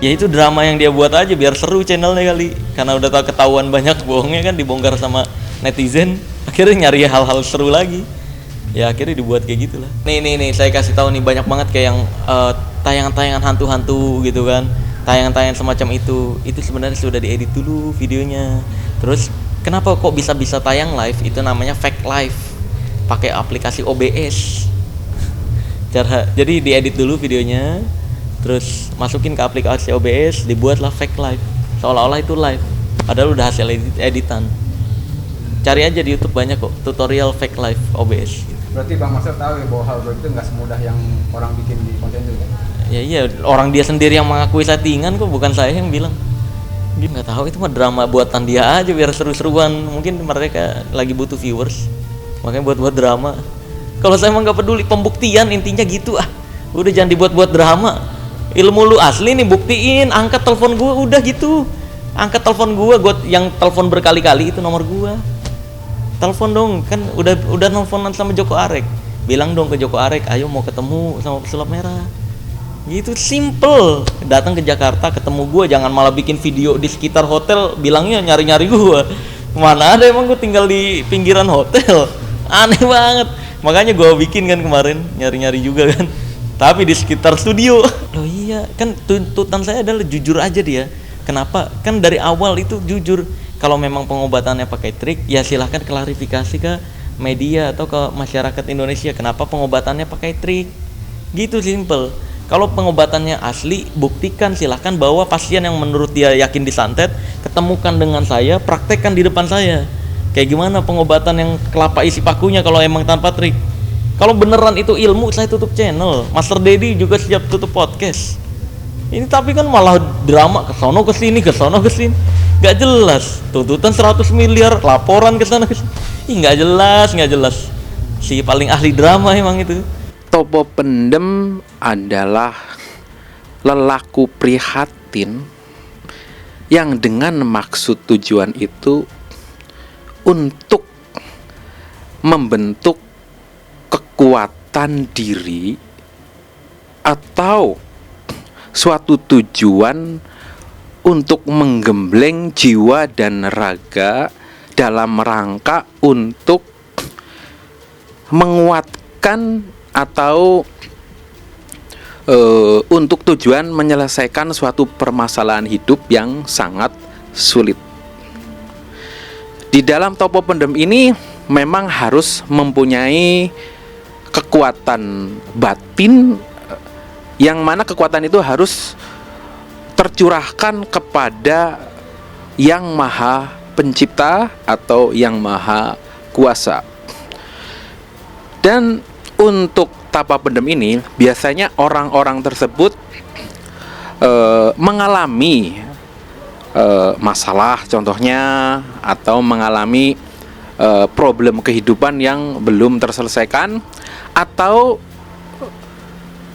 Ya itu drama yang dia buat aja biar seru channelnya kali. Karena udah tau ketahuan banyak bohongnya kan, dibongkar sama netizen, akhirnya nyari hal-hal seru lagi. Ya akhirnya dibuat kayak gitulah. Nih saya kasih tahu nih, banyak banget kayak yang tayangan-tayangan hantu-hantu gitu kan. Tayangan-tayangan semacam itu sebenarnya sudah diedit dulu videonya. Terus kenapa kok bisa tayang live? Itu namanya fake live. Pakai aplikasi OBS. Jadi diedit dulu videonya, terus masukin ke aplikasi OBS, dibuatlah fake live, seolah-olah itu live, padahal udah hasil editan. Cari aja di YouTube banyak kok tutorial fake live OBS. Berarti Bang Marcel tahu ya bahwa hal itu nggak semudah yang orang bikin di konten itu kan? Ya iya, orang dia sendiri yang mengakui settingan kok, bukan saya yang bilang. Dia nggak tahu, itu mah drama buatan dia aja biar seru-seruan. Mungkin mereka lagi butuh viewers, makanya buat drama. Kalau saya emang nggak peduli, pembuktian intinya gitu ah. Udah jangan dibuat-buat drama. Ilmu lu asli nih, buktiin, angkat telepon gua udah gitu. Angkat telepon gua yang telepon berkali-kali itu nomor gua. Telepon dong, kan udah nelfonan sama Joko Arek. Bilang dong ke Joko Arek, ayo mau ketemu sama pesulap merah. Gitu simple. Datang ke Jakarta ketemu gua, jangan malah bikin video di sekitar hotel bilangnya nyari-nyari gua. Mana ada, emang gua tinggal di pinggiran hotel. Aneh banget. Makanya gue bikin kan kemarin, nyari-nyari juga kan, tapi di sekitar studio. Loh iya, kan tuntutan saya adalah jujur aja dia. Kenapa? Kan dari awal itu jujur. Kalau memang pengobatannya pakai trik, ya silahkan klarifikasi ke media atau ke masyarakat Indonesia. Kenapa pengobatannya pakai trik? Gitu simple. Kalau pengobatannya asli, buktikan, silahkan bawa pasien yang menurut dia yakin disantet, ketemukan dengan saya, praktekkan di depan saya. Kayak gimana pengobatan yang kelapa isi pakunya kalau emang tanpa trik. Kalau beneran itu ilmu, saya tutup channel. Master Dedi juga siap tutup podcast. Ini tapi kan malah drama, kesono kesini. Gak jelas. Tuntutan 100 miliar, laporan kesana kesini. Ih gak jelas. Si paling ahli drama emang itu. Topo Pendem adalah lelaku prihatin yang dengan maksud tujuan itu untuk membentuk kekuatan diri atau suatu tujuan untuk menggembleng jiwa dan raga dalam rangka untuk menguatkan atau untuk tujuan menyelesaikan suatu permasalahan hidup yang sangat sulit. Di dalam Topo Pendem ini memang harus mempunyai kekuatan batin, yang mana kekuatan itu harus tercurahkan kepada Yang Maha Pencipta atau Yang Maha Kuasa. Dan untuk tapa pendem ini biasanya orang-orang tersebut mengalami masalah contohnya, atau mengalami problem kehidupan yang belum terselesaikan, atau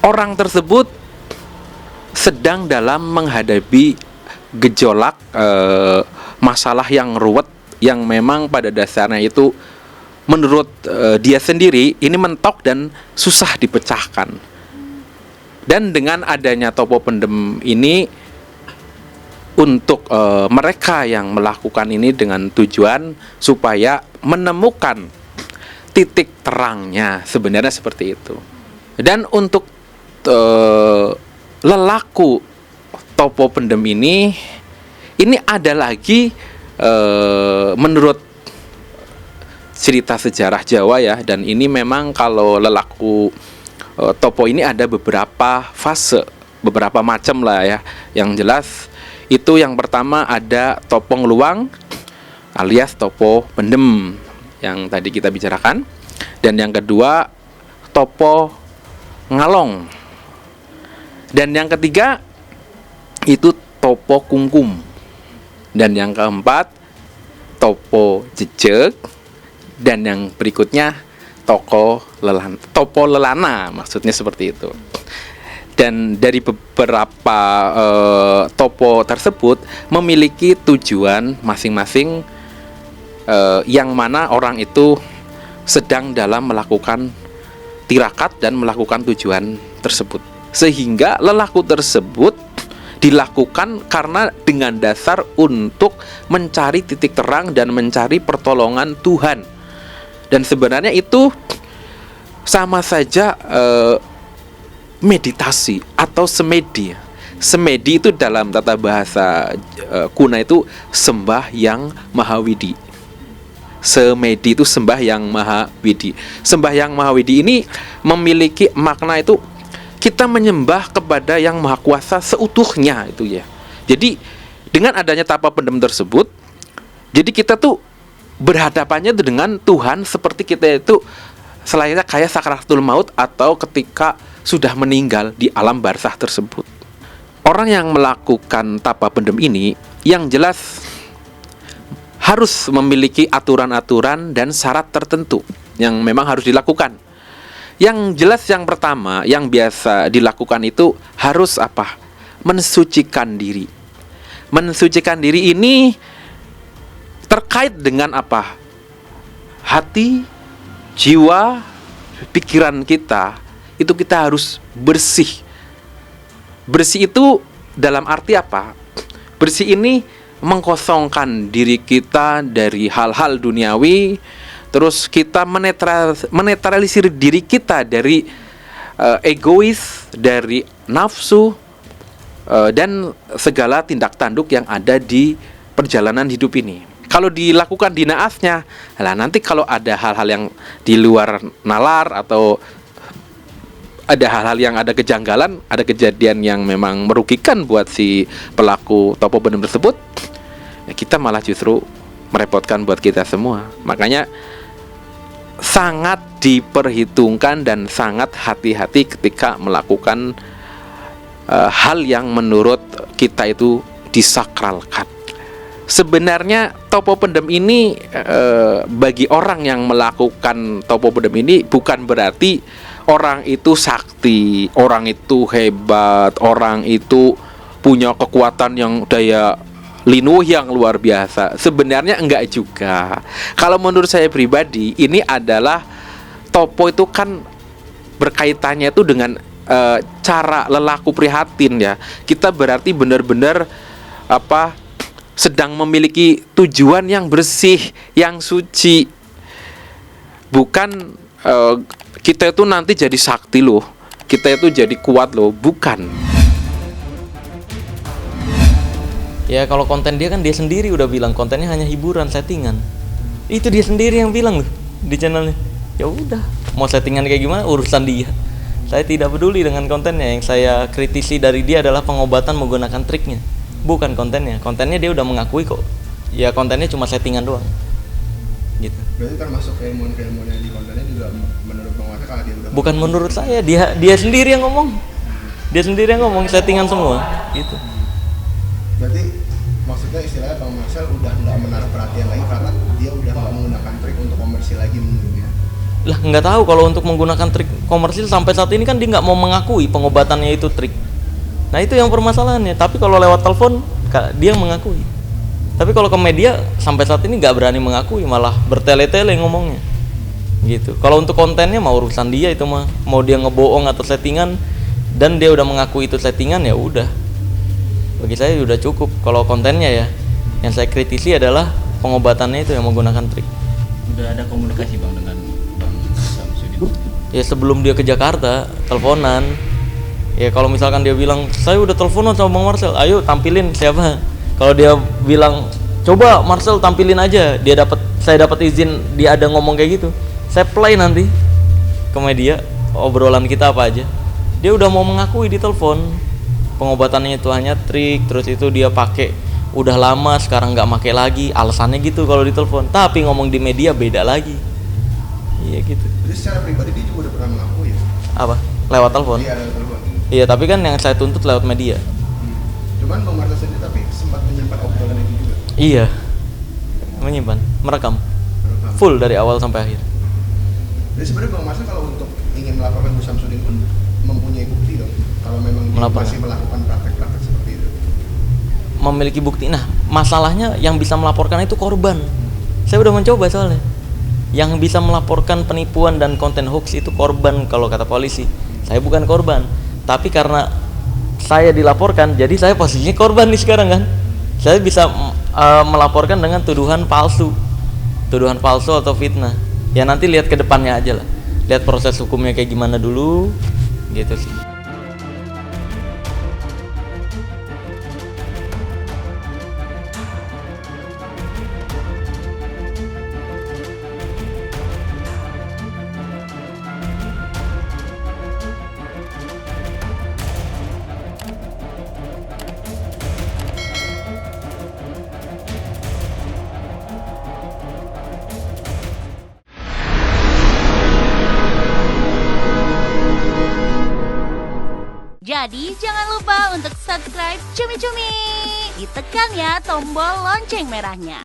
orang tersebut sedang dalam menghadapi gejolak masalah yang ruwet yang memang pada dasarnya itu menurut dia sendiri ini mentok dan susah dipecahkan. Dan dengan adanya Topo Pendem ini, untuk mereka yang melakukan ini dengan tujuan supaya menemukan titik terangnya, sebenarnya seperti itu. Dan untuk lelaku Topo Pendem ini ada lagi menurut cerita sejarah Jawa ya, dan ini memang kalau lelaku topo ini ada beberapa fase, beberapa macam lah ya. Yang jelas itu yang pertama ada Topo Ngluang alias Topo Pendem yang tadi kita bicarakan, dan yang kedua Topo Ngalong, dan yang ketiga itu Topo Kungkum, dan yang keempat Topo Jejeg, dan yang berikutnya Topo Lelana, maksudnya seperti itu. Dan dari beberapa topo tersebut memiliki tujuan masing-masing, yang mana orang itu sedang dalam melakukan tirakat dan melakukan tujuan tersebut, sehingga lelaku tersebut dilakukan karena dengan dasar untuk mencari titik terang dan mencari pertolongan Tuhan. Dan sebenarnya itu sama saja meditasi atau semedi. Semedi itu dalam tata bahasa kuno itu sembah yang mahawidi. Semedi itu sembah yang mahawidi. Sembah yang mahawidi ini memiliki makna itu kita menyembah kepada yang maha kuasa seutuhnya itu ya. Jadi dengan adanya tapa pendem tersebut, jadi kita tuh berhadapannya dengan Tuhan seperti kita itu selayaknya kayak sakaratul maut atau ketika sudah meninggal di alam barzah tersebut. Orang yang melakukan tapa pendem ini yang jelas harus memiliki aturan-aturan dan syarat tertentu yang memang harus dilakukan. Yang jelas yang pertama yang biasa dilakukan itu harus apa? Mensucikan diri. Mensucikan diri ini terkait dengan apa? Hati, jiwa, pikiran kita itu kita harus bersih. Bersih itu dalam arti apa? Bersih ini mengkosongkan diri kita dari hal-hal duniawi, terus kita menetralisir diri kita dari egois, dari nafsu, dan segala tindak tanduk yang ada di perjalanan hidup ini. Kalau dilakukan di naasnya, lah nanti kalau ada hal-hal yang di luar nalar atau ada hal-hal yang ada kejanggalan, ada kejadian yang memang merugikan buat si pelaku topo pendem tersebut, ya kita malah justru merepotkan buat kita semua. Makanya sangat diperhitungkan dan sangat hati-hati ketika melakukan hal yang menurut kita itu disakralkan. Sebenarnya topo pendem ini bagi orang yang melakukan topo pendem ini bukan berarti orang itu sakti, orang itu hebat, orang itu punya kekuatan yang daya linuh yang luar biasa. Sebenarnya enggak juga. Kalau menurut saya pribadi, ini adalah topo itu kan berkaitannya itu dengan cara lelaku prihatin ya. Kita berarti benar-benar sedang memiliki tujuan yang bersih, yang suci. Bukan kita itu nanti jadi sakti loh, kita itu jadi kuat loh, bukan. Ya kalau konten dia kan dia sendiri udah bilang kontennya hanya hiburan, settingan. Itu dia sendiri yang bilang loh di channelnya. Ya udah, mau settingan kayak gimana urusan dia. Saya tidak peduli dengan kontennya. Yang saya kritisi dari dia adalah pengobatan menggunakan triknya, bukan kontennya. Kontennya dia udah mengakui kok. Ya kontennya cuma settingan doang. Gitu. Berarti termasuk keilmuan-keilmuan yang di kontennya juga menurut Bang Wasa kalau dia udah bukan menurut saya, dia sendiri yang ngomong. Dia sendiri yang ngomong settingan semua gitu. Berarti maksudnya istilahnya Bang Marcel udah nggak menaruh perhatian lagi karena dia udah nggak menggunakan trik untuk komersil lagi menurutnya. Lah nggak tahu kalau untuk menggunakan trik komersil sampai saat ini kan dia nggak mau mengakui pengobatannya itu trik. Nah itu yang permasalahannya. Tapi kalau lewat telepon dia mengakui. Tapi kalau ke media sampai saat ini nggak berani mengakui, malah bertele-tele ngomongnya. Gitu. Kalau untuk kontennya mau urusan dia itu mah, mau dia ngebohong atau settingan dan dia udah mengakui itu settingan ya udah. Bagi saya udah cukup. Kalau kontennya ya, yang saya kritisi adalah pengobatannya itu yang menggunakan trik. Udah ada komunikasi Bang dengan Bang Samsudin? Ya sebelum dia ke Jakarta, teleponan. Ya kalau misalkan dia bilang, saya udah teleponan sama Bang Marcel, ayo tampilin siapa. Kalau dia bilang, coba Marcel tampilin aja, saya dapat izin, dia ada ngomong kayak gitu, saya play nanti ke media obrolan kita apa aja. Dia udah mau mengakui di telepon pengobatannya itu hanya trik, terus itu dia pakai udah lama sekarang nggak pakai lagi, alasannya gitu kalau di telepon. Tapi ngomong di media beda lagi. Iya gitu. Jadi secara pribadi dia juga udah pernah mengakui ya? Apa? Lewat telepon? Iya, lewat telepon. Iya, tapi kan yang saya tuntut lewat media. Cuman Bang Marcel sendiri tapi sempat menyimpan obrolan itu juga. Iya. Menyimpan, merekam. Full dari awal sampai akhir. Jadi sebenarnya Bang Marcel kalau untuk ingin melaporkan Bu Samsudin pun mempunyai bukti dong. Kalau memang dia masih melakukan praktek-praktek seperti itu. Memiliki bukti. Nah, masalahnya yang bisa melaporkan itu korban. Saya udah mencoba soalnya. Yang bisa melaporkan penipuan dan konten hoax itu korban kalau kata polisi. Saya bukan korban. Tapi karena saya dilaporkan, jadi saya posisinya korban nih sekarang kan. Saya bisa melaporkan dengan tuduhan palsu atau fitnah. Ya nanti lihat ke depannya aja lah, lihat proses hukumnya kayak gimana dulu, gitu sih. Jadi jangan lupa untuk subscribe Cumi Cumi. Ditekan ya tombol lonceng merahnya.